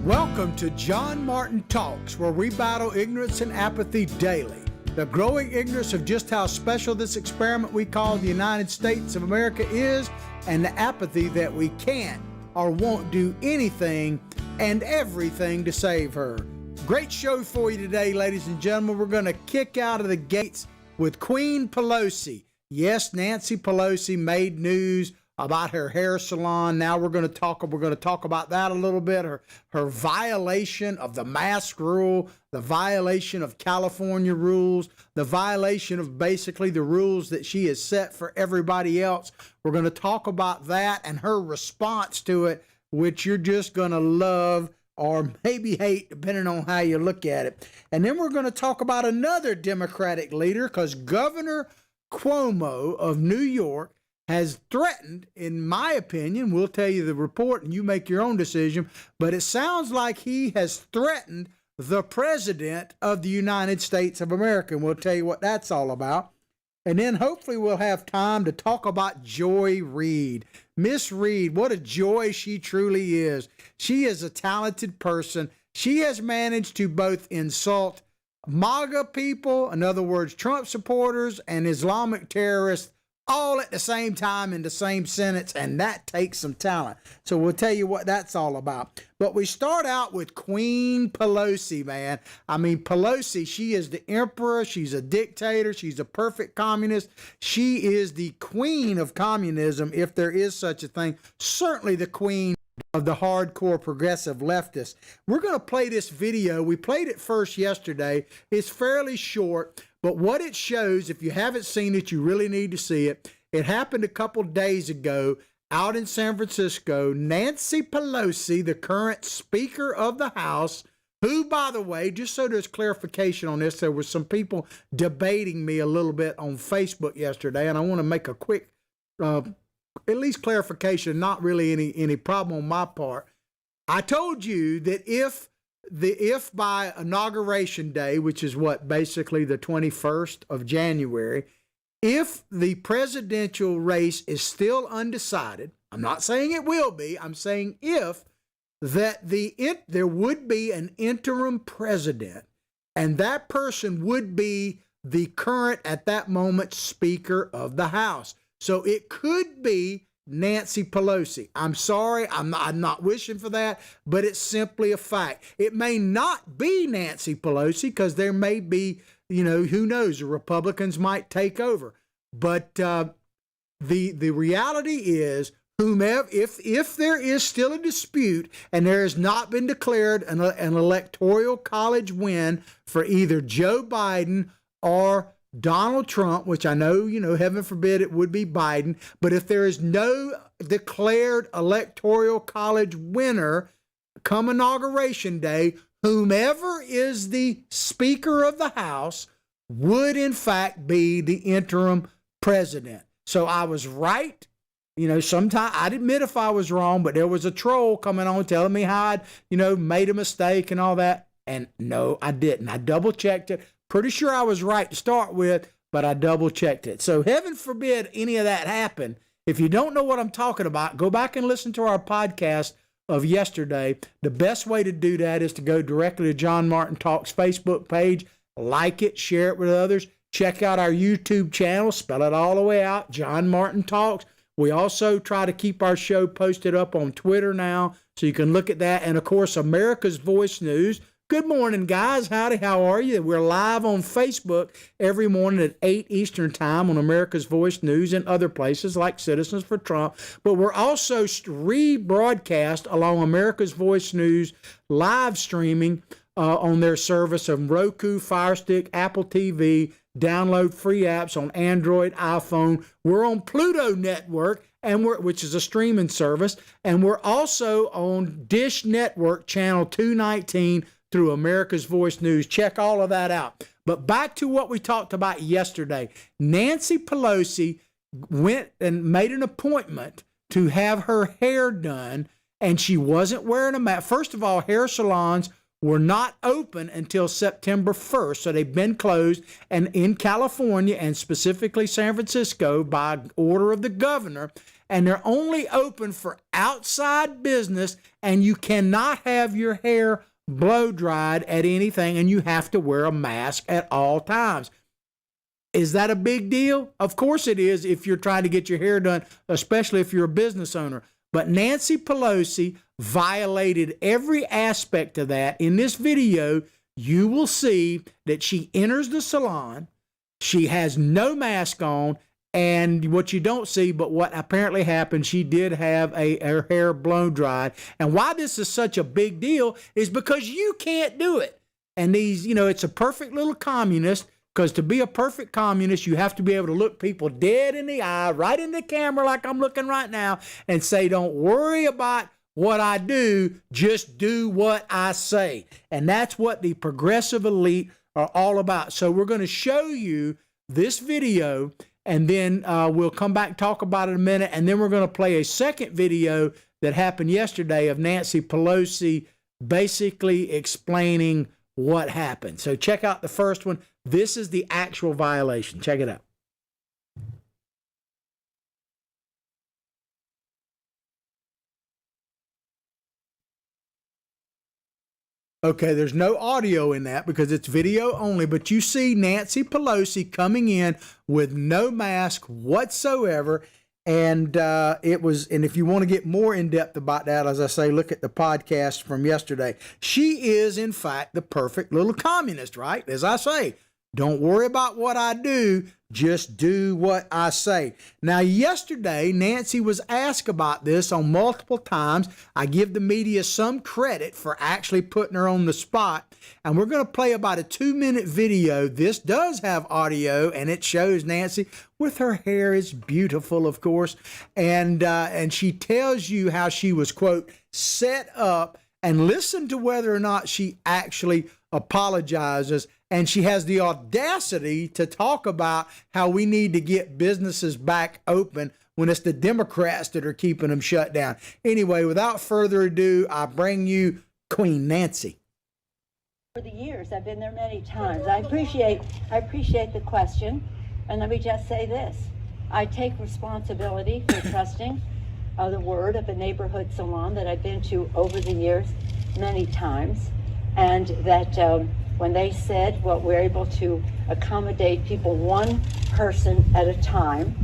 Welcome to John Martin Talks, where we battle ignorance and apathy daily. The growing ignorance of just how special this experiment we call the United States of America is, and the apathy that we can't or won't do anything and everything to save her. Great show for you today, ladies and gentlemen. We're going to kick out of the gates with Queen Pelosi. Yes, Nancy Pelosi made news about her hair salon. Now we're going to talk about that a little bit. Her violation of the mask rule, the violation of California rules, the violation of basically the rules that she has set for everybody else. We're going to talk about that and her response to it, which you're just going to love or maybe hate, depending on how you look at it. And then we're going to talk about another Democratic leader, because Governor Cuomo of New York has threatened, in my opinion, we'll tell you the report and you make your own decision, but it sounds like he has threatened the President of the United States of America, and we'll tell you what that's all about. And then hopefully we'll have time to talk about Joy Reid. Miss Reid, what a joy she truly is. She is a talented person. She has managed to both insult MAGA people, in other words, Trump supporters, and Islamic terrorists, all at the same time in the same sentence, and that takes some talent. So we'll tell you what that's all about. But we start out with Queen Pelosi, man. I mean, Pelosi, she is the emperor. She's a dictator. She's a perfect communist. She is the queen of communism, if there is such a thing. Certainly the queen of the hardcore progressive leftists. We're going to play this video. We played it first yesterday. It's fairly short, but what it shows, if you haven't seen it, you really need to see it. It happened a couple days ago out in San Francisco. Nancy Pelosi, the current Speaker of the House, who, by the way, just so there's clarification on this, there were some people debating me a little bit on Facebook yesterday, and I want to make a quick at least clarification, not really any problem on my part. I told you that if by inauguration day, which is what, basically the 21st of January, if the presidential race is still undecided, I'm not saying it will be, I'm saying if, that there would be an interim president, and that person would be the current, at that moment, Speaker of the House. So it could be Nancy Pelosi. I'm sorry, I'm not wishing for that, but it's simply a fact. It may not be Nancy Pelosi, because there may be, who knows, the Republicans might take over. But the reality is, whomever, if there is still a dispute and there has not been declared an electoral college win for either Joe Biden or Donald Trump, which I know, heaven forbid it would be Biden, but if there is no declared electoral college winner come inauguration day, whomever is the Speaker of the House would in fact be the interim president. So I was right. Sometimes I'd admit if I was wrong, but there was a troll coming on telling me how I'd, made a mistake and all that. And no, I didn't. I double checked it. Pretty sure I was right to start with, but I double checked it. So heaven forbid any of that happen. If you don't know what I'm talking about, go back and listen to our podcast of yesterday. The best way to do that is to go directly to John Martin Talks Facebook page, like it, share it with others. Check out our YouTube channel, spell it all the way out, John Martin Talks. We also try to keep our show posted up on Twitter now, so you can look at that. And of course, America's Voice News. Good morning, guys. Howdy, how are you? We're live on Facebook every morning at 8 Eastern Time on America's Voice News and other places like Citizens for Trump. But we're also rebroadcast along America's Voice News live streaming on their service of Roku, Fire Stick, Apple TV. Download free apps on Android, iPhone. We're on Pluto Network, which is a streaming service, and we're also on Dish Network channel 219 through America's Voice News. Check all of that out. But back to what we talked about yesterday. Nancy Pelosi went and made an appointment to have her hair done, and she wasn't wearing a mask. First of all, hair salons were not open until September 1st. So they've been closed, and in California and specifically San Francisco by order of the governor, and they're only open for outside business, and you cannot have your hair blow dried at anything, and you have to wear a mask at all times. Is that a big deal? Of course it is if you're trying to get your hair done, especially if you're a business owner. But Nancy Pelosi violated every aspect of that. In this video, you will see that she enters the salon. She has no mask on. And what you don't see, but what apparently happened, she did have her hair blown dried. And why this is such a big deal is because you can't do it. And these, it's a perfect little communist. Because to be a perfect communist, you have to be able to look people dead in the eye, right in the camera like I'm looking right now, and say, don't worry about what I do, just do what I say. And that's what the progressive elite are all about. So we're going to show you this video, and then we'll come back and talk about it in a minute, and then we're going to play a second video that happened yesterday of Nancy Pelosi basically explaining what happened. So check out the first one. This is the actual violation. Check it out. Okay, there's no audio in that because it's video only, but you see Nancy Pelosi coming in with no mask whatsoever. And and if you want to get more in depth about that, as I say, look at the podcast from yesterday. She is, in fact, the perfect little communist, right? As I say, don't worry about what I do, just do what I say. Now, yesterday, Nancy was asked about this on multiple times. I give the media some credit for actually putting her on the spot. And we're going to play about a 2-minute video. This does have audio, and it shows Nancy with her hair. It's beautiful, of course. And she tells you how she was, quote, set up, and listen to whether or not she actually apologizes. And she has the audacity to talk about how we need to get businesses back open when it's the Democrats that are keeping them shut down. Anyway, without further ado, I bring you Queen Nancy. For the years, I've been there many times. I appreciate the question. And let me just say this. I take responsibility for trusting the word of a neighborhood salon that I've been to over the years many times. And that when they said, well, we're able to accommodate people one person at a time,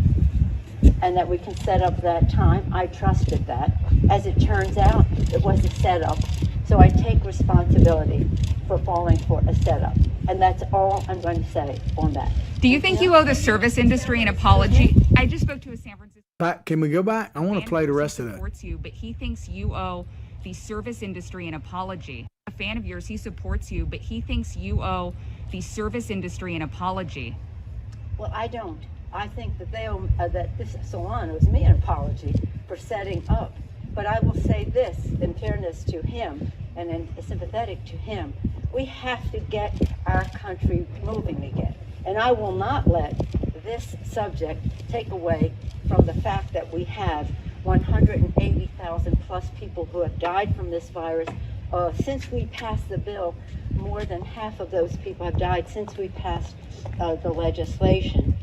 and that we can set up that time, I trusted that. As it turns out, it was a setup. So I take responsibility for falling for a setup. And that's all I'm going to say on that. Do you think you owe the service industry an apology? I just spoke to a San Francisco... Can we go back? I want to play the rest of that. Supports you, but he thinks you owe the service industry an apology. A fan of yours, he supports you, but he thinks you owe the service industry an apology. Well, I don't. I think that they owe, that this salon owes me an apology for setting up. But I will say this, in fairness to him and in sympathetic to him, we have to get our country moving again. And I will not let this subject take away from the fact that we have 180,000 plus people who have died from this virus. Since we passed the bill, more than half of those people have died since we passed the legislation.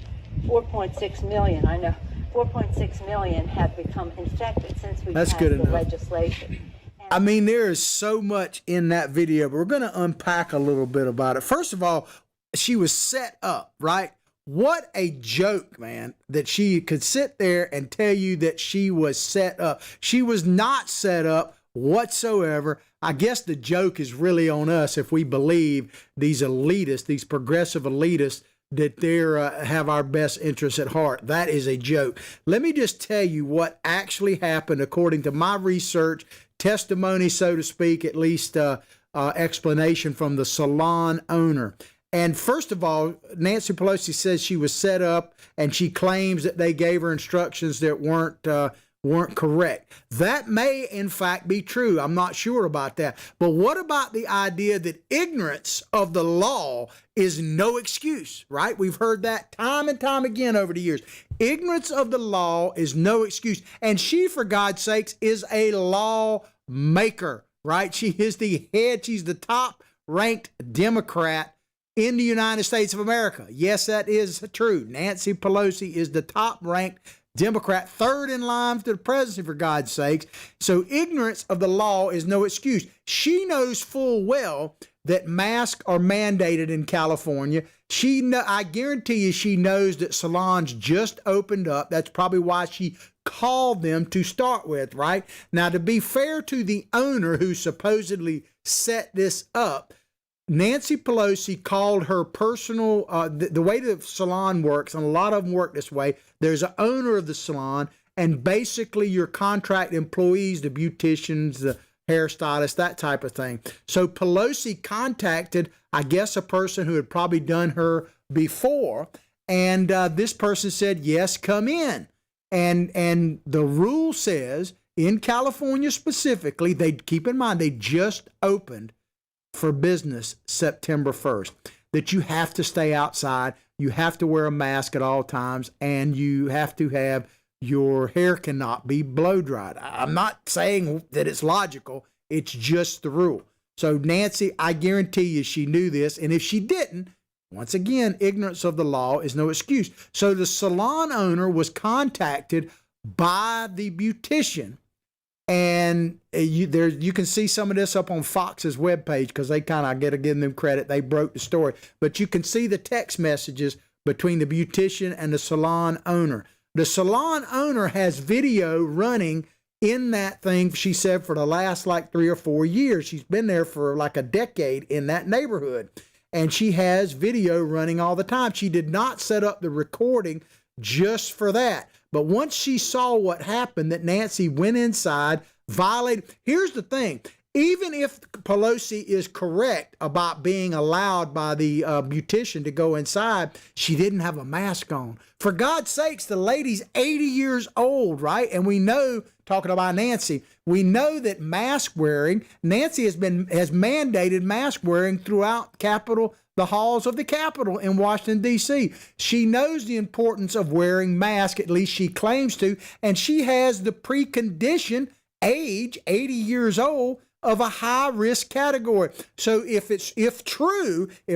4.6 million, I know, 4.6 million have become infected since we passed the legislation. I mean, there is so much in that video, but we're going to unpack a little bit about it. First of all, she was set up, right? What a joke, man, that she could sit there and tell you that she was set up. She was not set up whatsoever. I guess the joke is really on us if we believe these elitists, these progressive elitists, that they have our best interests at heart. That is a joke. Let me just tell you what actually happened according to my research, testimony, so to speak, at least explanation from the salon owner. And first of all, Nancy Pelosi says she was set up, and she claims that they gave her instructions that weren't correct. That may, in fact, be true. I'm not sure about that. But what about the idea that ignorance of the law is no excuse, right? We've heard that time and time again over the years. Ignorance of the law is no excuse. And she, for God's sakes, is a lawmaker, right? She is the head. She's the top ranked Democrat in the United States of America. Yes, that is true. Nancy Pelosi is the top ranked Democrat, third in line to the presidency, for God's sakes. So ignorance of the law is no excuse. She knows full well that masks are mandated in California. I guarantee you she knows that salons just opened up. That's probably why she called them to start with, right? Now, to be fair to the owner who supposedly set this up, Nancy Pelosi called her personal, the way the salon works, and a lot of them work this way, there's an owner of the salon, and basically your contract employees, the beauticians, the hairstylist, that type of thing. So Pelosi contacted, I guess, a person who had probably done her before, and this person said, yes, come in. And the rule says, in California specifically, keep in mind, they just opened for business September 1st, that you have to stay outside, you have to wear a mask at all times, and you have to have your hair cannot be blow dried. I'm not saying that it's logical. It's just the rule. So Nancy, I guarantee you she knew this. And if she didn't, once again, ignorance of the law is no excuse. So the salon owner was contacted by the beautician. And you can see some of this up on Fox's webpage, because they kind of, I got to give them credit, they broke the story. But you can see the text messages between the beautician and the salon owner. The salon owner has video running in that thing, she said, for the last like 3 or 4 years. She's been there for like a decade in that neighborhood. And she has video running all the time. She did not set up the recording just for that. But once she saw what happened, that Nancy went inside, violated. Here's the thing. Even if Pelosi is correct about being allowed by the beautician to go inside, she didn't have a mask on. For God's sakes, the lady's 80 years old, right? And we know, talking about Nancy, we know that mask wearing, Nancy has mandated mask wearing throughout the halls of the Capitol in Washington, D.C. She knows the importance of wearing masks, at least she claims to, and she has the precondition, age, 80 years old, of a high-risk category. So if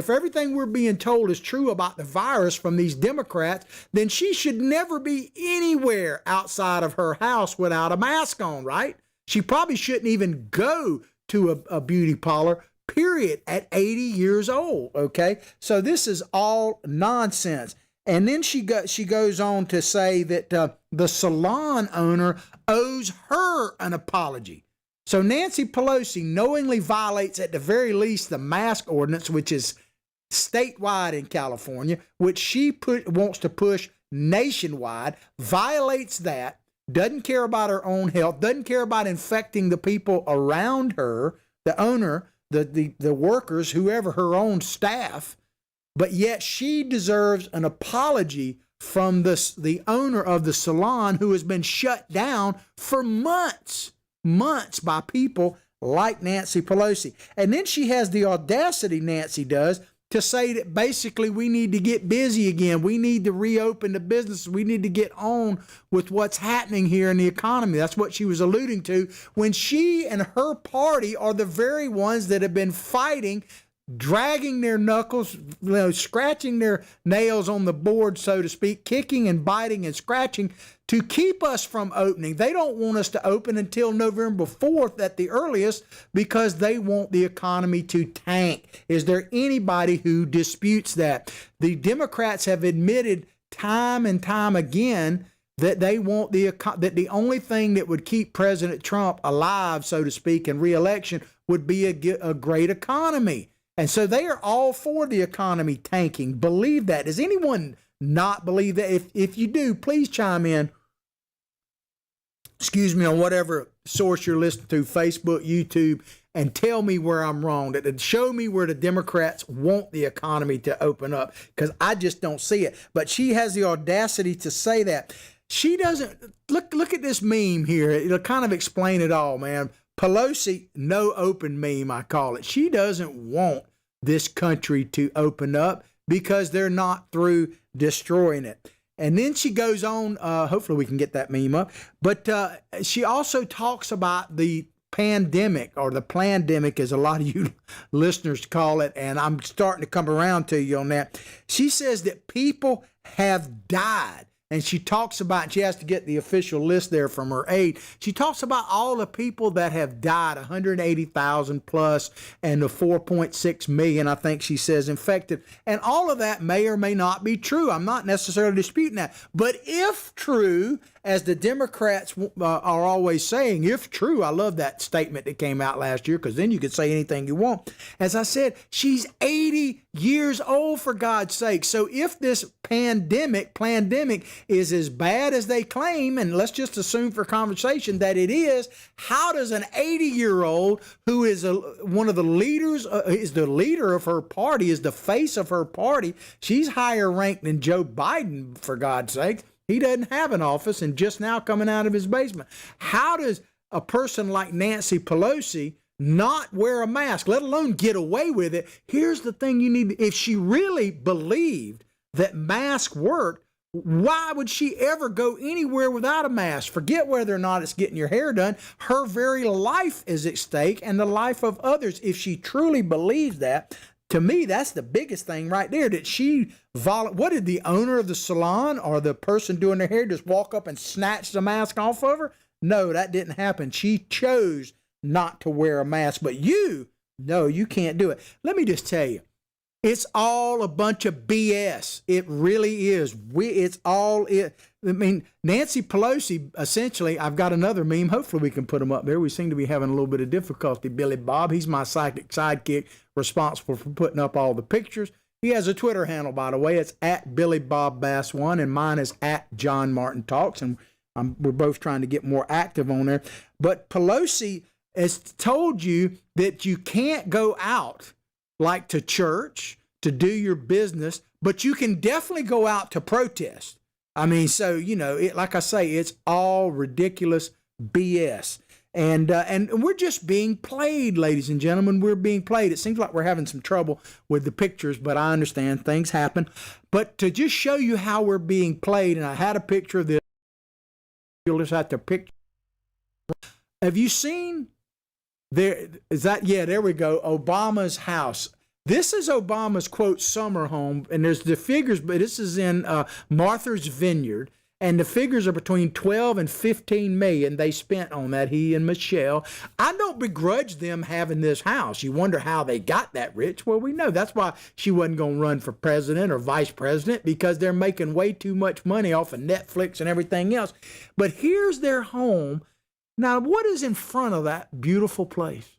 everything we're being told is true about the virus from these Democrats, then she should never be anywhere outside of her house without a mask on, right? She probably shouldn't even go to a beauty parlor, period, at 80 years old, okay? So this is all nonsense. And then she goes on to say that the salon owner owes her an apology. So Nancy Pelosi knowingly violates, at the very least, the mask ordinance, which is statewide in California, which she wants to push nationwide, violates that, doesn't care about her own health, doesn't care about infecting the people around her, the owner, the workers, whoever, her own staff, but yet she deserves an apology from the owner of the salon, who has been shut down for months by people like Nancy Pelosi. And then she has the audacity, Nancy does, to say that basically we need to get busy again. We need to reopen the business. We need to get on with what's happening here in the economy. That's what she was alluding to, when she and her party are the very ones that have been fighting, dragging their knuckles, scratching their nails on the board, so to speak, kicking and biting and scratching to keep us from opening. They don't want us to open until November 4th at the earliest, because they want the economy to tank. Is there anybody who disputes that? The Democrats have admitted time and time again that they want that the only thing that would keep President Trump alive, so to speak, in re-election would be a great economy. And so they are all for the economy tanking. Believe that. Does anyone not believe that? If you do, please chime in. Excuse me, on whatever source you're listening to, Facebook, YouTube, and tell me where I'm wrong. Show me where the Democrats want the economy to open up, because I just don't see it. But she has the audacity to say that. She doesn't. Look at this meme here. It'll kind of explain it all, man. Pelosi, no open meme, I call it. She doesn't want this country to open up because they're not through destroying it. And then she goes on, hopefully we can get that meme up, but she also talks about the pandemic, or the plandemic, as a lot of you listeners call it, and I'm starting to come around to you on that. She says that people have died. And she talks about, she has to get the official list there from her aide. She talks about all the people that have died, 180,000 plus, and the 4.6 million, I think she says, infected. And all of that may or may not be true. I'm not necessarily disputing that. But if true, as the Democrats are always saying, if true, I love that statement that came out last year, because then you could say anything you want. As I said, she's 80 years old, for God's sake. So if this plandemic is as bad as they claim, and let's just assume for conversation that it is, how does an 80-year-old who is one of the leaders, is the leader of her party, is the face of her party, she's higher ranked than Joe Biden, for God's sake. He doesn't have an office and just now coming out of his basement. How does a person like Nancy Pelosi not wear a mask, let alone get away with it? Here's the thing you need. If she really believed that masks worked, why would she ever go anywhere without a mask? Forget whether or not it's getting your hair done. Her very life is at stake, and the life of others. If she truly believes that, to me, that's the biggest thing right there. That she, what did the owner of the salon or the person doing their hair just walk up and snatch the mask off of her? No, that didn't happen. She chose not to wear a mask. But no, you can't do it. Let me just tell you, it's all a bunch of BS. It really is. I mean, Nancy Pelosi, essentially, I've got another meme. Hopefully we can put them up there. We seem to be having a little bit of difficulty. Billy Bob, he's my psychic sidekick responsible for putting up all the pictures. He has a Twitter handle, by the way. It's at Billy Bob Bass 1, and mine is at John Martin Talks, and we're both trying to get more active on there. But Pelosi has told you that you can't go out like to church, to do your business, but you can definitely go out to protest. I mean, so, like I say, it's all ridiculous BS. And we're just being played, ladies and gentlemen. We're being played. It seems like we're having some trouble with the pictures, but I understand things happen. But to just show you how we're being played, and I had a picture of this. You'll just have to pick. Have you seen there? There we go. Obama's house. This is Obama's, quote, summer home, and there's the figures, but this is in Martha's Vineyard, and the figures are between 12 and 15 million they spent on that, he and Michelle. I don't begrudge them having this house. You wonder how they got that rich. Well, we know that's why she wasn't going to run for president or vice president, because they're making way too much money off of Netflix and everything else. But here's their home. Now, what is in front of that beautiful place?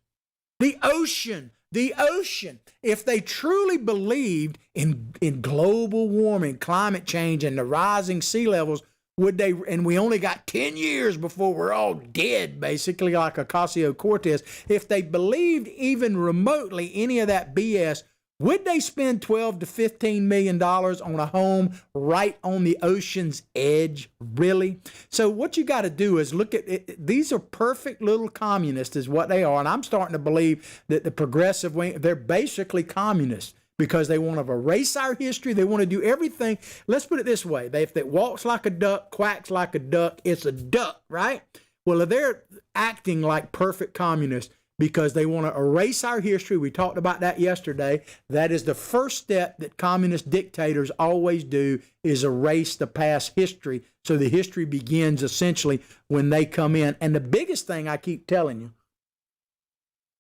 The ocean. The ocean. If they truly believed in global warming, climate change, and the rising sea levels, would they, and we only got 10 years before we're all dead, basically, like Ocasio-Cortez, if they believed even remotely any of that BS, would they spend $12 to $15 million on a home right on the ocean's edge? Really? So what you got to do is look at it. These are perfect little communists is what they are. And I'm starting to believe that the progressive wing, they're basically communists because they want to erase our history. They want to do everything. Let's put it this way. If it walks like a duck, quacks like a duck, it's a duck, right? Well, they're acting like perfect communists because they want to erase our history. We talked about that yesterday. That is the first step that communist dictators always do, is erase the past history. So the history begins essentially when they come in. And the biggest thing I keep telling you,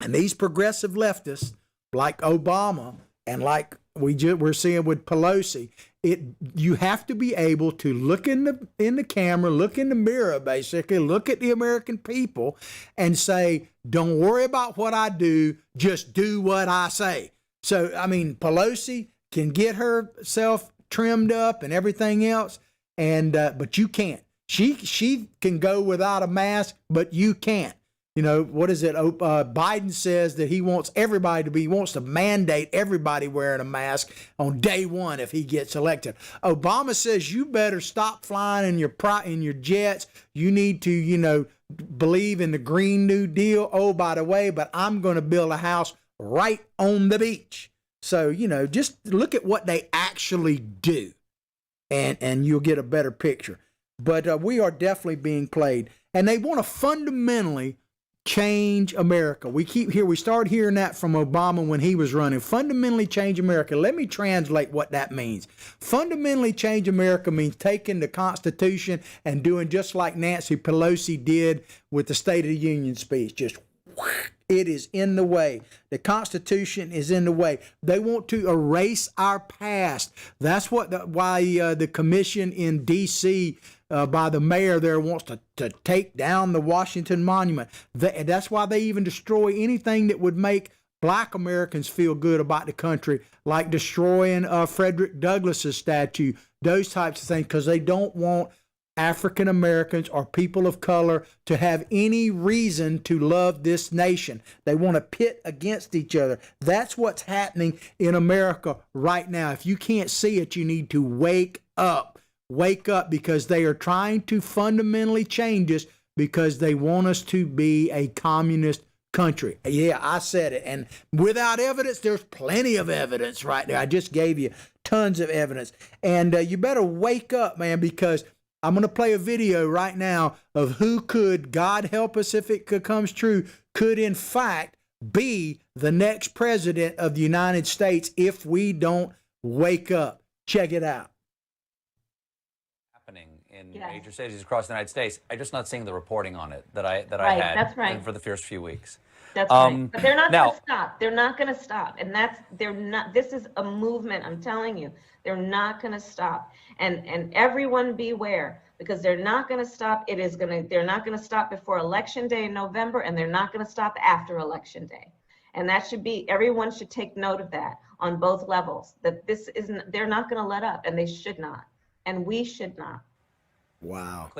and these progressive leftists like Obama and like we're seeing with Pelosi, you have to be able to look in the camera, look in the mirror, basically, look at the American people and say, don't worry about what I do, just do what I say. So, I mean, Pelosi can get herself trimmed up and everything else, but you can't. She can go without a mask, but you can't. What is it? Biden says that he wants to mandate everybody wearing a mask on day one if he gets elected. Obama says you better stop flying in your jets. You need to, believe in the Green New Deal. Oh, by the way, but I'm going to build a house right on the beach. So, just look at what they actually do and you'll get a better picture. But we are definitely being played. And they want to fundamentally change America. We start hearing that from Obama when he was running. Fundamentally change America. Let me translate what that means. Fundamentally change America means taking the Constitution and doing just like Nancy Pelosi did with the State of the Union speech. Just it is in the way. The Constitution is in the way. They want to erase our past. That's why the commission in D.C. By the mayor there wants to take down the Washington Monument. That's why they even destroy anything that would make Black Americans feel good about the country, like destroying Frederick Douglass's statue, those types of things, because they don't want African Americans or people of color to have any reason to love this nation. They want to pit against each other. That's what's happening in America right now. If you can't see it, you need to wake up. Wake up, because they are trying to fundamentally change us because they want us to be a communist country. Yeah, I said it. And without evidence, there's plenty of evidence right there. I just gave you tons of evidence. And you better wake up, man, because I'm going to play a video right now of who could, God help us if it comes true, could in fact be the next president of the United States if we don't wake up. Check it out. In major cities across the United States. I'm just not seeing the reporting on it that I Right, had that's right. for the first few weeks. That's right. But they're not now- going to stop. They're not going to stop. And they're not, this is a movement, I'm telling you. They're not going to stop. And everyone beware, because they're not going to stop. They're not going to stop before Election Day in November, and they're not going to stop after Election Day. And that should be, everyone should take note of that on both levels, that they're not going to let up, and they should not. And we should not. Wow.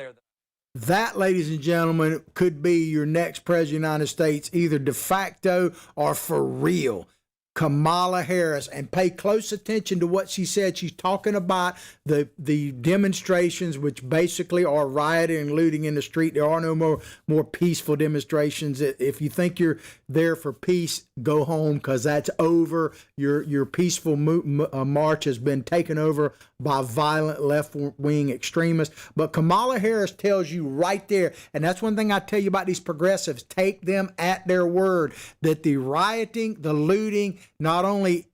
That, ladies and gentlemen, could be your next president of the United States, either de facto or for real. Kamala Harris, and pay close attention to what she said. She's talking about the demonstrations, which basically are rioting and looting in the street. There are no more peaceful demonstrations. If you think you're there for peace, go home, because that's over. Your peaceful march has been taken over by violent left-wing extremists. But Kamala Harris tells you right there, and that's one thing I tell you about these progressives, take them at their word, that the rioting, the looting, not only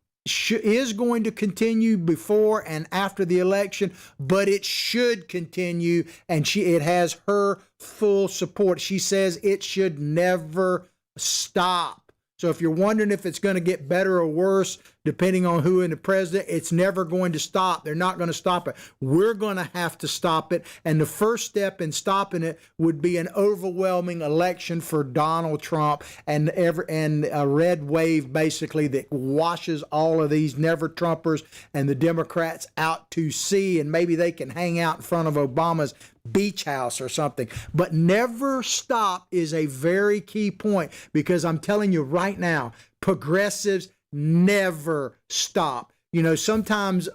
is going to continue before and after the election, but it should continue, and it has her full support. She says it should never stop. So if you're wondering if it's going to get better or worse, depending on who in the president, it's never going to stop. They're not going to stop it. We're going to have to stop it. And the first step in stopping it would be an overwhelming election for Donald Trump and a red wave, basically, that washes all of these never-Trumpers and the Democrats out to sea. And maybe they can hang out in front of Obama's beach house or something. But never stop is a very key point, because I'm telling you right now, progressives never stop. You know, sometimes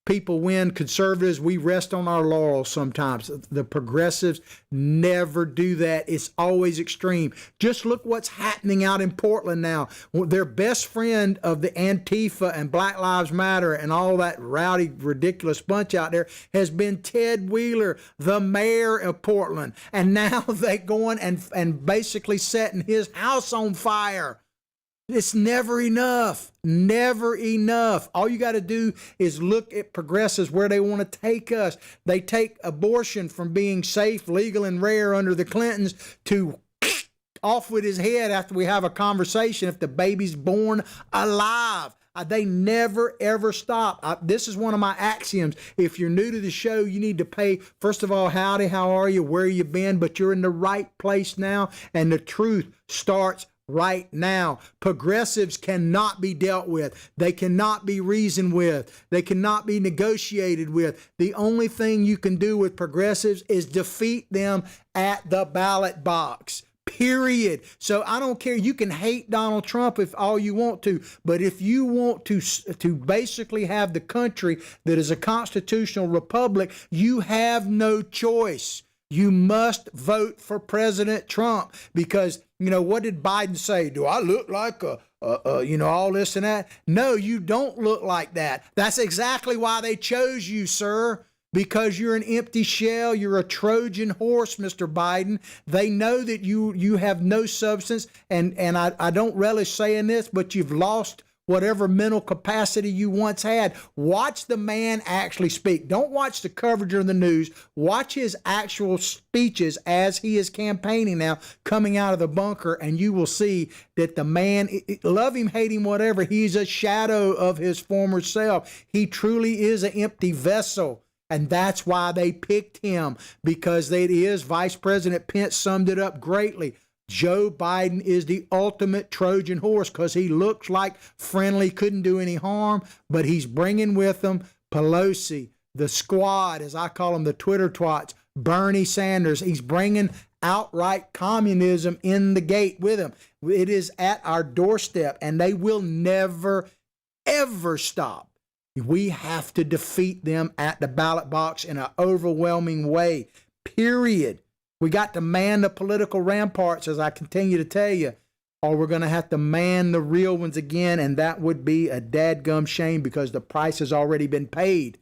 people win. Conservatives, we rest on our laurels sometimes. The progressives never do that. It's always extreme. Just look what's happening out in Portland now. Their best friend of the Antifa and Black Lives Matter and all that rowdy, ridiculous bunch out there has been Ted Wheeler, the mayor of Portland. And now they going and basically setting his house on fire. It's never enough. Never enough. All you got to do is look at progressives, where they want to take us. They take abortion from being safe, legal, and rare under the Clintons to off with his head after we have a conversation if the baby's born alive. They never, ever stop. This is one of my axioms. If you're new to the show, you need to pay, first of all, howdy, how are you, where you been? But you're in the right place now, and the truth starts right now. Progressives cannot be dealt with. They cannot be reasoned with. They cannot be negotiated with. The only thing you can do with progressives is defeat them at the ballot box. Period. So I don't care. You can hate Donald Trump if all you want to, but if you want to basically have the country that is a constitutional republic, you have no choice. You must vote for President Trump, because, you know, what did Biden say? Do I look like all this and that? No, you don't look like that. That's exactly why they chose you, sir. because you're an empty shell. You're a Trojan horse, Mr. Biden. They know that you have no substance, and I don't relish saying this, but you've lost whatever mental capacity you once had. Watch the man actually speak. Don't watch the coverage or the news. Watch his actual speeches as he is campaigning now, coming out of the bunker, and you will see that the man, love him, hate him, whatever, he's a shadow of his former self. He truly is an empty vessel. And that's why they picked him, because it is, Vice President Pence summed it up greatly. Joe Biden is the ultimate Trojan horse because he looks like friendly, couldn't do any harm, but he's bringing with him Pelosi, the squad, as I call them, the Twitter twats, Bernie Sanders. He's bringing outright communism in the gate with him. It is at our doorstep, and they will never, ever stop. We have to defeat them at the ballot box in an overwhelming way, period. We got to man the political ramparts, as I continue to tell you, or we're going to have to man the real ones again, and that would be a dadgum shame because the price has already been paid.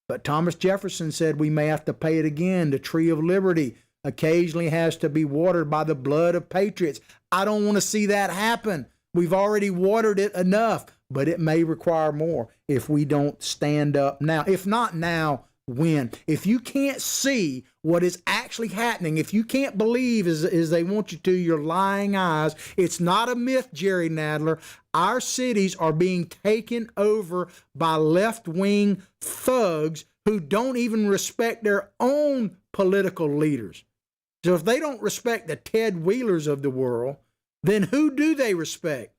But Thomas Jefferson said we may have to pay it again. The tree of liberty occasionally has to be watered by the blood of patriots. I don't want to see that happen. We've already watered it enough, but it may require more if we don't stand up now. If not now, when? If you can't see what is actually happening, if you can't believe as they want you to, your lying eyes, it's not a myth, Jerry Nadler. Our cities are being taken over by left-wing thugs who don't even respect their own political leaders. So if they don't respect the Ted Wheelers of the world, then who do they respect?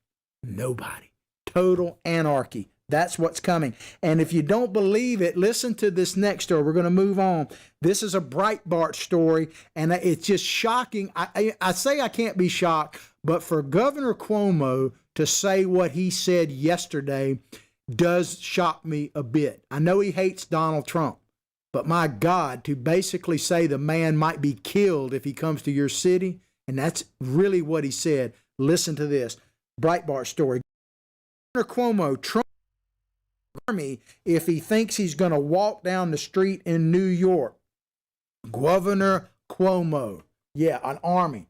Nobody. Total anarchy. That's what's coming. And if you don't believe it, listen to this next story. We're going to move on. This is a Breitbart story, and it's just shocking. I say I can't be shocked, but for Governor Cuomo to say what he said yesterday does shock me a bit. I know he hates Donald Trump, but my God, to basically say the man might be killed if he comes to your city, and that's really what he said. Listen to this Breitbart story. Governor Cuomo, Trump army if he thinks he's going to walk down the street in New York. Governor Cuomo. Yeah, an army.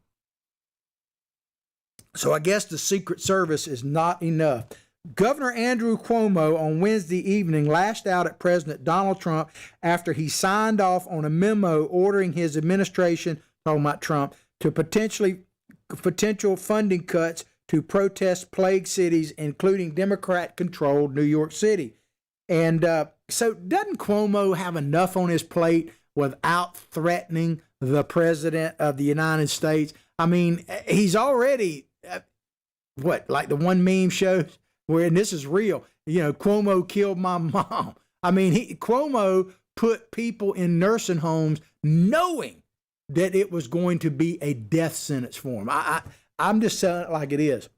So I guess the Secret Service is not enough. Governor Andrew Cuomo on Wednesday evening lashed out at President Donald Trump after he signed off on a memo ordering his administration, talking about Trump, to potential funding cuts to protest plague cities, including Democrat-controlled New York City. And so doesn't Cuomo have enough on his plate without threatening the President of the United States? I mean, he's already, like the one meme shows where, and this is real, Cuomo killed my mom. I mean, Cuomo put people in nursing homes knowing that it was going to be a death sentence for him. I'm just saying it like it is.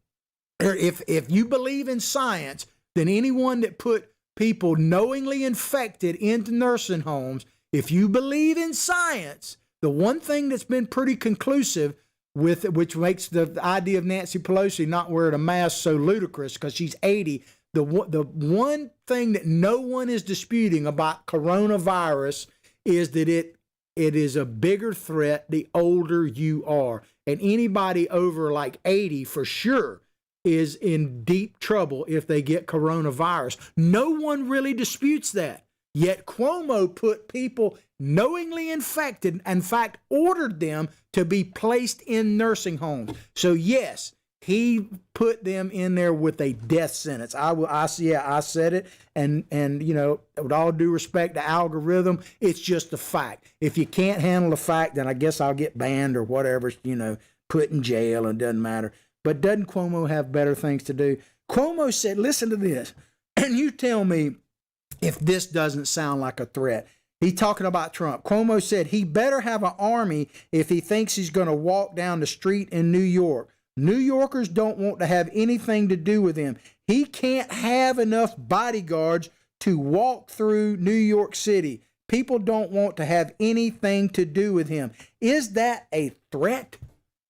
If you believe in science, then anyone that put people knowingly infected into nursing homes, if you believe in science, the one thing that's been pretty conclusive with it, which makes the idea of Nancy Pelosi not wearing a mask so ludicrous because she's 80, the one thing that no one is disputing about coronavirus is that it is a bigger threat the older you are. And anybody over like 80 for sure is in deep trouble if they get coronavirus. No one really disputes that. Yet Cuomo put people knowingly infected, in fact, ordered them to be placed in nursing homes. So yes, he put them in there with a death sentence. I said it, and with all due respect to algorithm, it's just a fact. If you can't handle the fact, then I guess I'll get banned or whatever, put in jail, and it doesn't matter. But doesn't Cuomo have better things to do? Cuomo said, listen to this, and you tell me if this doesn't sound like a threat. He's talking about Trump. Cuomo said he better have an army if he thinks he's going to walk down the street in New York. New Yorkers don't want to have anything to do with him. He can't have enough bodyguards to walk through New York City. People don't want to have anything to do with him. Is that a threat?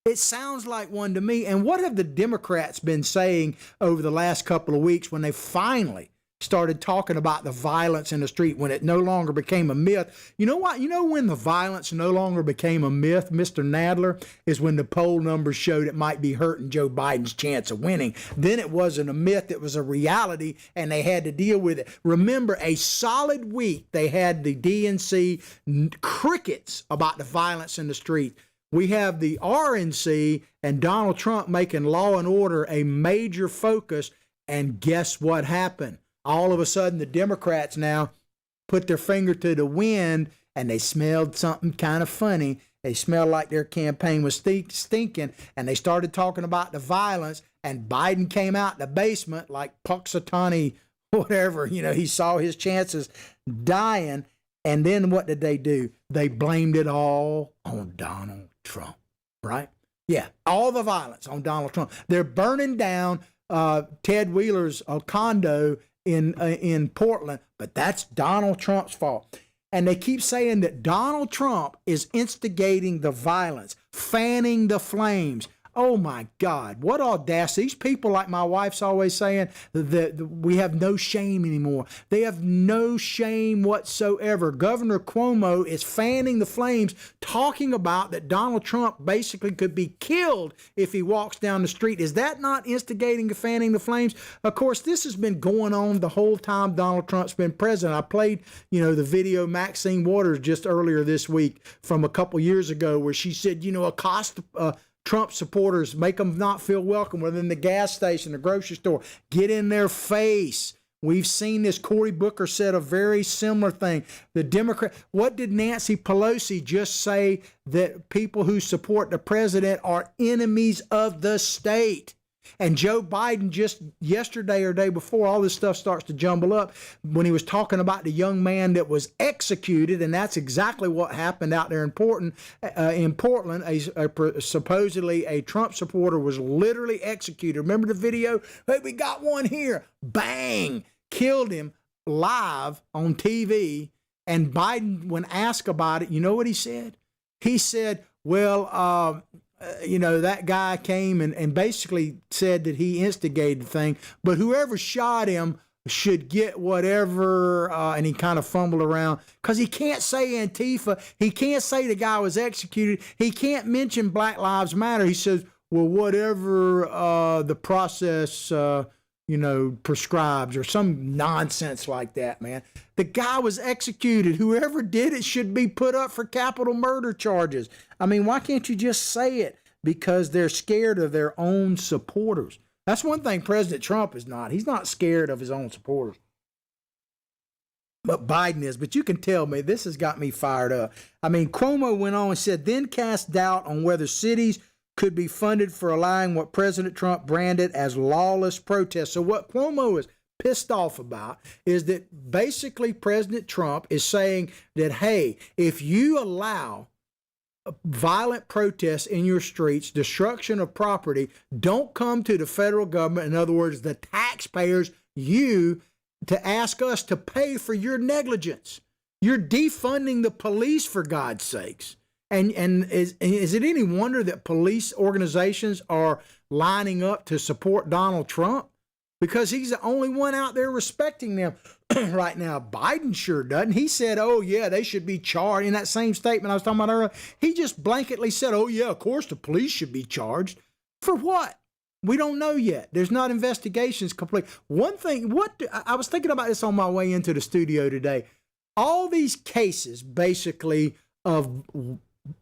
It sounds like one to me. And what have the Democrats been saying over the last couple of weeks when they finally started talking about the violence in the street when it no longer became a myth. You know what? You know when the violence no longer became a myth, Mr. Nadler, is when the poll numbers showed it might be hurting Joe Biden's chance of winning. Then it wasn't a myth, it was a reality, and they had to deal with it. Remember, a solid week, they had the DNC crickets about the violence in the street. We have the RNC and Donald Trump making law and order a major focus, and guess what happened? All of a sudden, the Democrats now put their finger to the wind, and they smelled something kind of funny. They smelled like their campaign was stinking, and they started talking about the violence, and Biden came out the basement like Puxatani, whatever. You know, he saw his chances dying, and then what did they do? They blamed it all on Donald Trump, right? Yeah, all the violence on Donald Trump. They're burning down Ted Wheeler's condo in Portland, but that's Donald Trump's fault. And they keep saying that Donald Trump is instigating the violence, fanning the flames. Oh my God, what audacity. These people, like my wife's always saying, that we have no shame anymore. They have no shame whatsoever. Governor Cuomo is fanning the flames, talking about that Donald Trump basically could be killed if he walks down the street. Is that not instigating and fanning the flames? Of course, this has been going on the whole time Donald Trump's been president. I played, the video Maxine Waters just earlier this week from a couple years ago where she said, accost Trump supporters, make them not feel welcome within the gas station, the grocery store, get in their face. We've seen this. Cory Booker said a very similar thing. The Democrat, what did Nancy Pelosi just say? That people who support the president are enemies of the state. And Joe Biden just yesterday or day before, all this stuff starts to jumble up, when he was talking about the young man that was executed, and that's exactly what happened out there in Portland. Supposedly a Trump supporter was literally executed. Remember the video? Hey, we got one here. Bang! Killed him live on TV. And Biden, when asked about it, you know what he said? He said, well, that guy came and basically said that he instigated the thing, but whoever shot him should get whatever, and he kind of fumbled around because he can't say Antifa. He can't say the guy was executed. He can't mention Black Lives Matter. He says, well, whatever the process, prescribes, or some nonsense like that, man. The guy was executed. Whoever did it should be put up for capital murder charges. I mean, why can't you just say it? Because they're scared of their own supporters. That's one thing President Trump is not. He's not scared of his own supporters. But Biden is. But you can tell me, this has got me fired up. I mean, Cuomo went on and said, then cast doubt on whether cities could be funded for allowing what President Trump branded as lawless protests. So what Cuomo is pissed off about is that basically President Trump is saying that, hey, if you allow violent protests in your streets, destruction of property, don't come to the federal government, in other words, the taxpayers, to ask us to pay for your negligence. You're defunding the police, for God's sakes. And is it any wonder that police organizations are lining up to support Donald Trump? Because he's the only one out there respecting them right now. Biden sure doesn't. He said, oh, yeah, they should be charged. In that same statement I was talking about earlier, he just blanketly said, oh, yeah, of course the police should be charged. For what? We don't know yet. There's not investigations complete. One thing, I was thinking about this on my way into the studio today. All these cases, basically, of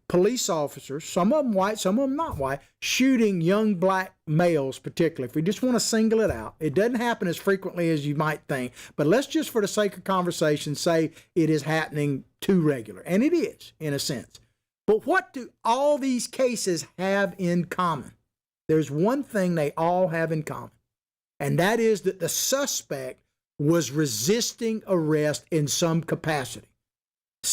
police officers, some of them white, some of them not white, shooting young black males particularly. If we just want to single it out, it doesn't happen as frequently as you might think, but let's just for the sake of conversation say it is happening too regular. And it is, in a sense. But what do all these cases have in common? There's one thing they all have in common, and that is that the suspect was resisting arrest in some capacity.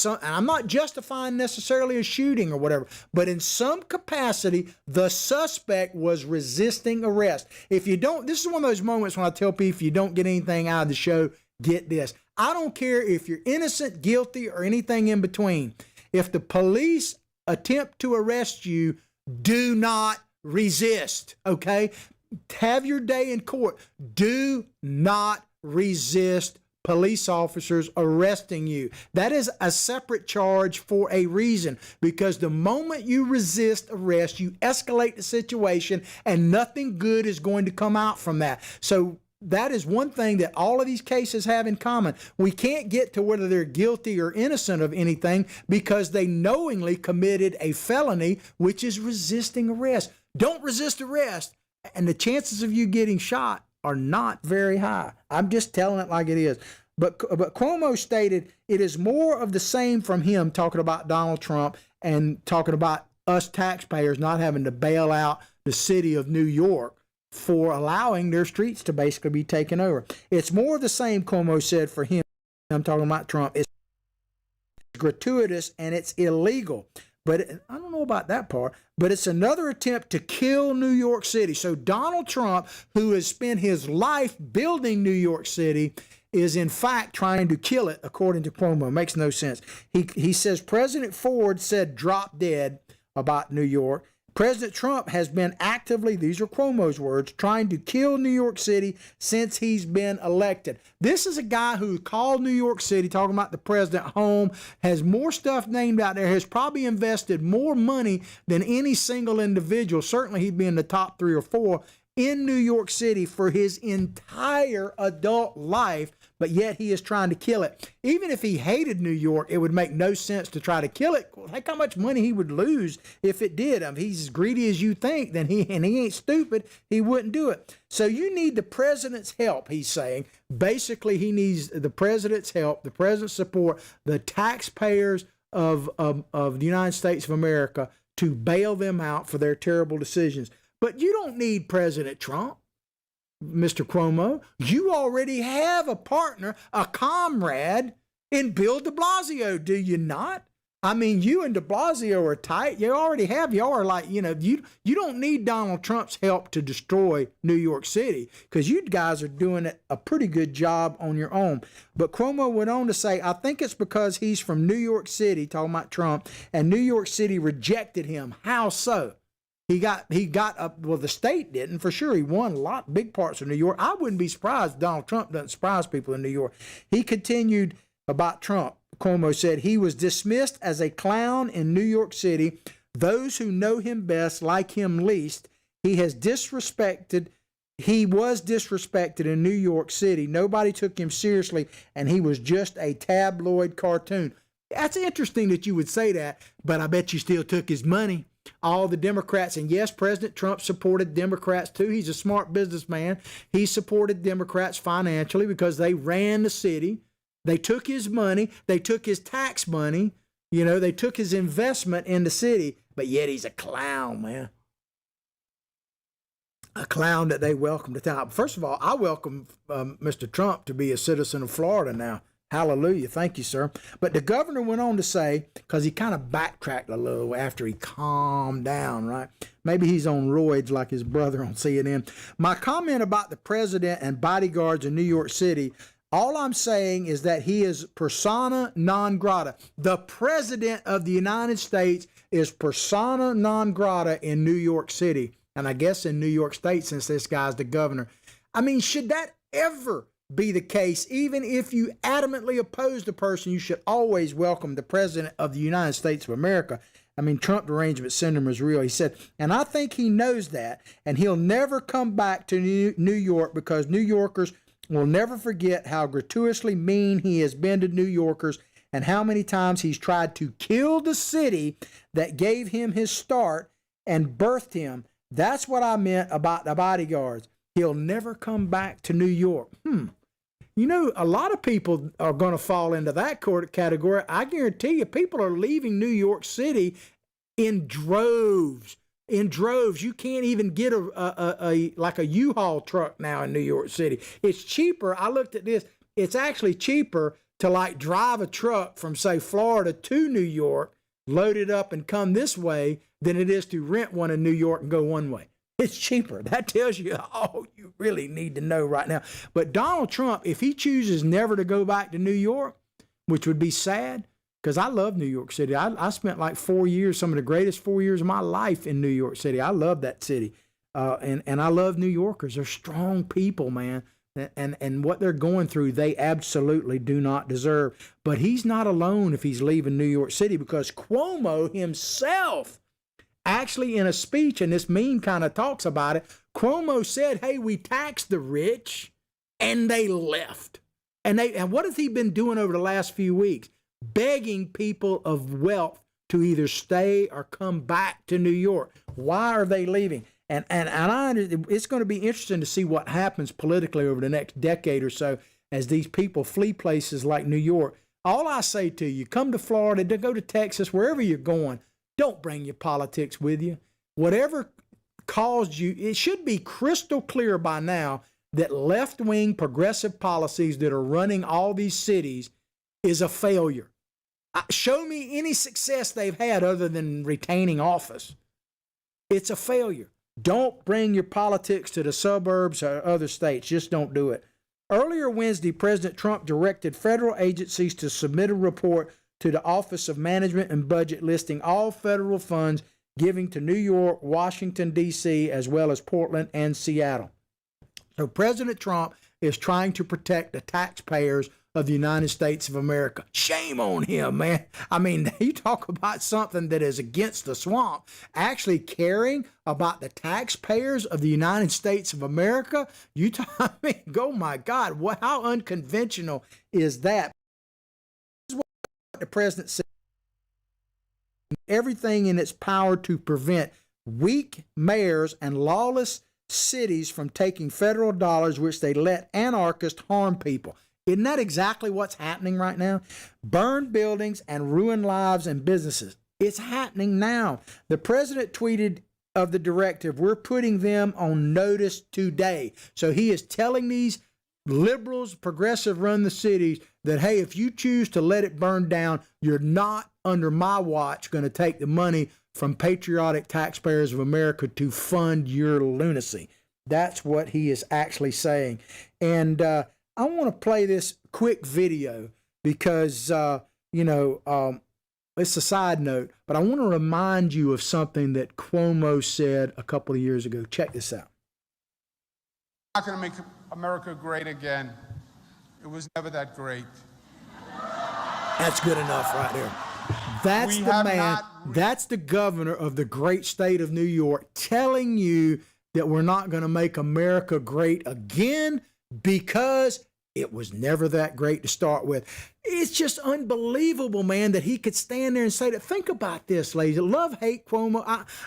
And I'm not justifying necessarily a shooting or whatever, but in some capacity, the suspect was resisting arrest. If you don't, this is one of those moments when I tell people, if you don't get anything out of the show, get this. I don't care if you're innocent, guilty, or anything in between. If the police attempt to arrest you, do not resist, okay? Have your day in court. Do not resist police officers arresting you. That is a separate charge for a reason, because the moment you resist arrest, you escalate the situation and nothing good is going to come out from that. So that is one thing that all of these cases have in common. We can't get to whether they're guilty or innocent of anything because they knowingly committed a felony, which is resisting arrest. Don't resist arrest, and the chances of you getting shot are not very high. I'm just telling it like it is. But Cuomo stated it is more of the same from him, talking about Donald Trump and talking about us taxpayers not having to bail out the city of New York for allowing their streets to basically be taken over. It's more of the same, Cuomo said, for him. I'm talking about Trump. It's gratuitous and it's illegal. But I don't know about that part, but it's another attempt to kill New York City. So Donald Trump, who has spent his life building New York City, is in fact trying to kill it, according to Cuomo. Makes no sense. He says President Ford said drop dead about New York. President Trump has been actively, these are Cuomo's words, trying to kill New York City since he's been elected. This is a guy who called New York City, talking about the president, home, has more stuff named out there, has probably invested more money than any single individual. Certainly he'd be in the top 3 or 4 in New York City for his entire adult life, but yet he is trying to kill it. Even if he hated New York, it would make no sense to try to kill it. Think how much money he would lose if it did. If he's as greedy as you think, then he ain't stupid, he wouldn't do it. So you need the president's help, he's saying. Basically, he needs the president's help, the president's support, the taxpayers of the United States of America to bail them out for their terrible decisions. But you don't need President Trump, Mr. Cuomo. You already have a partner, a comrade in Bill de Blasio, do you not? I mean, you and de Blasio are tight. You already have. Y'all are like, you don't need Donald Trump's help to destroy New York City, because you guys are doing a pretty good job on your own. But Cuomo went on to say, I think it's because he's from New York City, talking about Trump, and New York City rejected him. How so? He got up, well, the state didn't, for sure. He won a lot, big parts of New York. I wouldn't be surprised if Donald Trump doesn't surprise people in New York. He continued about Trump. Cuomo said he was dismissed as a clown in New York City. Those who know him best like him least. He was disrespected in New York City. Nobody took him seriously, and he was just a tabloid cartoon. That's interesting that you would say that, but I bet you still took his money. All the Democrats, and yes, President Trump supported Democrats too. He's a smart businessman. He supported Democrats financially because they ran the city. They took his money. They took his tax money. They took his investment in the city, but yet he's a clown, man. A clown that they welcome to town. First of all, I welcome Mr. Trump to be a citizen of Florida now. Hallelujah. Thank you, sir. But the governor went on to say, because he kind of backtracked a little after he calmed down, right? Maybe he's on roids like his brother on CNN. My comment about the president and bodyguards in New York City, all I'm saying is that he is persona non grata. The president of the United States is persona non grata in New York City. And I guess in New York State, since this guy's the governor. I mean, should that ever be the case? Even if you adamantly oppose the person, you should always welcome the president of the United States of America. I mean, Trump derangement syndrome is real. He said, and I think he knows that, and he'll never come back to New York because New Yorkers will never forget how gratuitously mean he has been to New Yorkers and how many times he's tried to kill the city that gave him his start and birthed him. That's what I meant about the bodyguards. He'll never come back to New York. A lot of people are going to fall into that category. I guarantee you, people are leaving New York City in droves. You can't even get a U-Haul truck now in New York City. It's cheaper. I looked at this. It's actually cheaper to drive a truck from, say, Florida to New York, load it up and come this way than it is to rent one in New York and go one way. It's cheaper. That tells you all you really need to know right now. But Donald Trump, if he chooses never to go back to New York, which would be sad, because I love New York City. I spent 4 years, some of the greatest 4 years of my life in New York City. I love that city. And I love New Yorkers. They're strong people, man. and what they're going through, they absolutely do not deserve. But he's not alone if he's leaving New York City, because Cuomo himself, actually in a speech, and this meme kind of talks about it, Cuomo said, hey, we tax the rich, and they left. And what has he been doing over the last few weeks? Begging people of wealth to either stay or come back to New York. Why are they leaving? And it's going to be interesting to see what happens politically over the next decade or so as these people flee places like New York. All I say to you, come to Florida, go to Texas, wherever you're going, don't bring your politics with you. Whatever caused you, it should be crystal clear by now that left-wing progressive policies that are running all these cities is a failure. Show me any success they've had other than retaining office. It's a failure. Don't bring your politics to the suburbs or other states. Just don't do it. Earlier Wednesday, President Trump directed federal agencies to submit a report to the Office of Management and Budget listing all federal funds giving to New York, Washington, D.C., as well as Portland and Seattle. So President Trump is trying to protect the taxpayers of the United States of America. Shame on him, man. I mean, you talk about something that is against the swamp. Actually caring about the taxpayers of the United States of America. I mean, oh my God, how unconventional is that? This is what the president said. Everything in its power to prevent weak mayors and lawless cities from taking federal dollars which they let anarchists harm people. Isn't that exactly what's happening right now? Burn buildings and ruin lives and businesses. It's happening now. The president tweeted of the directive, we're putting them on notice today. So he is telling these liberals, progressive run the cities that, hey, if you choose to let it burn down, you're not under my watch going to take the money from patriotic taxpayers of America to fund your lunacy. That's what he is actually saying. And I want to play this quick video because, it's a side note, but I want to remind you of something that Cuomo said a couple of years ago. Check this out. Not going to make America great again. It was never that great. That's good enough right there. That's the man, that's the governor of the great state of New York telling you that we're not going to make America great again because it was never that great to start with. It's just unbelievable, man, that he could stand there and say that. Think about this, ladies. Love, hate Cuomo.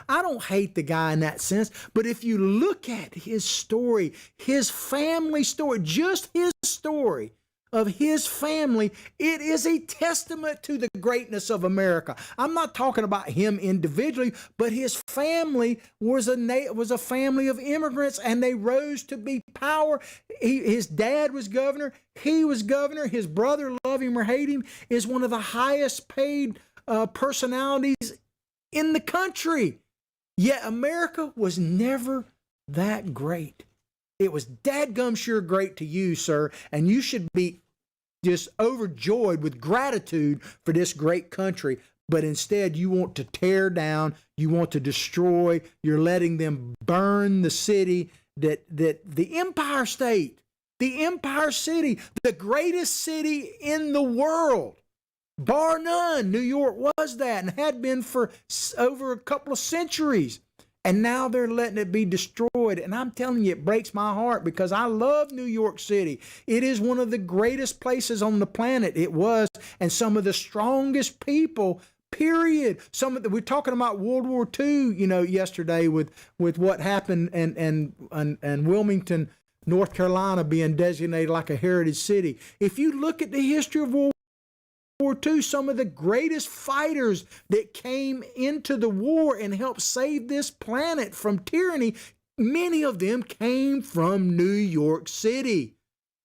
I don't hate the guy in that sense, but if you look at his story, his family story, just his story of his family, it is a testament to the greatness of America. I'm not talking about him individually, but his family was a family of immigrants, and they rose to be power. His dad was governor. He was governor. His brother, love him or hate him, is one of the highest paid personalities in the country. Yet America was never that great. It was dadgum sure great to you, sir, and you should be just overjoyed with gratitude for this great country. But instead, you want to tear down, you want to destroy, you're letting them burn the city, that the Empire State, the Empire City, the greatest city in the world, bar none. New York was that and had been for over a couple of centuries. And now they're letting it be destroyed. And I'm telling you, it breaks my heart because I love New York City. It is one of the greatest places on the planet. It was, and some of the strongest people, period. We're talking about World War II, yesterday with what happened and Wilmington, North Carolina being designated like a heritage city. If you look at the history of World War II, some of the greatest fighters that came into the war and helped save this planet from tyranny, many of them came from New York City.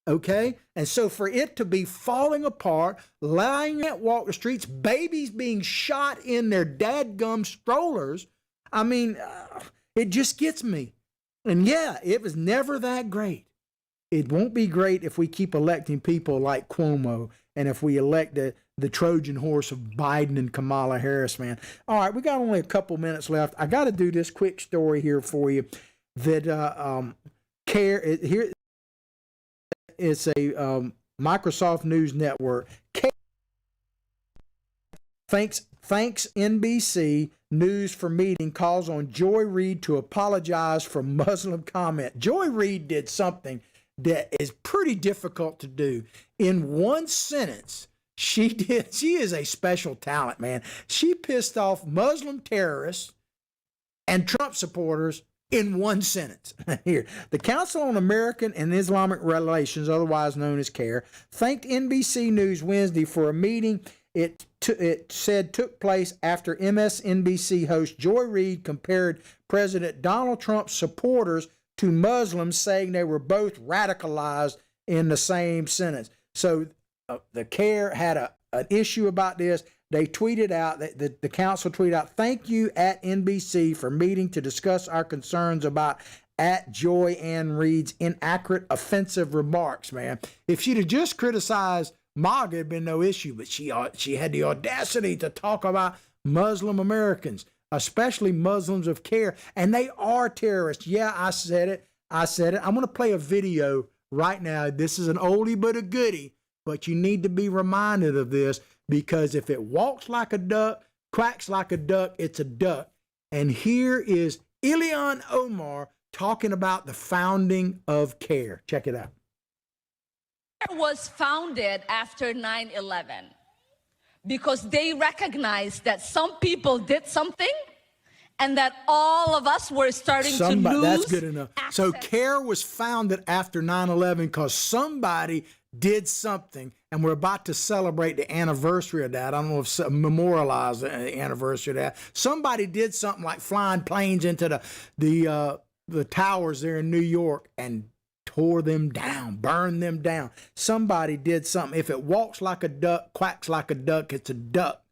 Okay? And so for it to be falling apart, lying at Walker Streets, babies being shot in their dadgum strollers, it just gets me. And yeah, it was never that great. It won't be great if we keep electing people like Cuomo and if we elect the Trojan horse of Biden and Kamala Harris, man. All right, we got only a couple minutes left. I got to do this quick story here for you that here it's a Microsoft News Network. Thanks NBC News for meeting, calls on Joy Reid to apologize for Muslim comment. Joy Reid did something that is pretty difficult to do. In one sentence, she is a special talent, man. She pissed off Muslim terrorists and Trump supporters in one sentence. Here, the Council on American and Islamic Relations, otherwise known as CARE, thanked NBC News Wednesday for a meeting it said took place after MSNBC host Joy Reid compared President Donald Trump's supporters to Muslims, saying they were both radicalized in the same sentence. So the CARE had an issue about this. They tweeted out, the council tweeted out, "Thank you at NBC for meeting to discuss our concerns about at Joy Ann Reid's inaccurate, offensive remarks." Man, if she'd have just criticized MAGA, it'd been no issue, but she had the audacity to talk about Muslim Americans, especially Muslims of CARE, and they are terrorists. Yeah, I said it. I'm going to play a video right now. This is an oldie but a goodie, but you need to be reminded of this, because if it walks like a duck, quacks like a duck, it's a duck. And here is Ilhan Omar talking about the founding of CARE. Check it out. CARE was founded after 9/11 because they recognized that some people did something and that all of us were starting to lose. That's good enough. Access. So CARE was founded after 9/11 because somebody did something, and we're about to celebrate the anniversary of that. I don't know if memorialize the anniversary of that. Somebody did something like flying planes into the towers there in New York and tore them down, burned them down. Somebody did something. If it walks like a duck, quacks like a duck, it's a duck.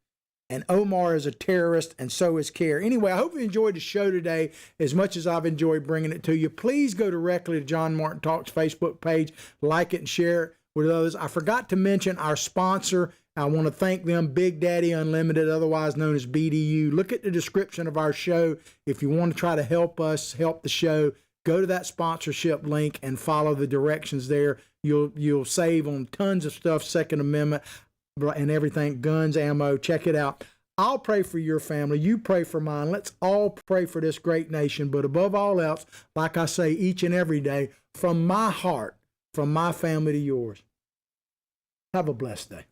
And Omar is a terrorist, and so is CARE. Anyway, I hope you enjoyed the show today as much as I've enjoyed bringing it to you. Please go directly to John Martin Talks Facebook page, like it and share it with others. I forgot to mention our sponsor. I want to thank them, Big Daddy Unlimited, otherwise known as BDU. Look at the description of our show. If you want to try to help us, help the show, go to that sponsorship link and follow the directions there. You'll save on tons of stuff, Second Amendment and everything, guns, ammo. Check it out. I'll pray for your family. You pray for mine. Let's all pray for this great nation. But above all else, like I say each and every day, from my heart, from my family to yours, have a blessed day.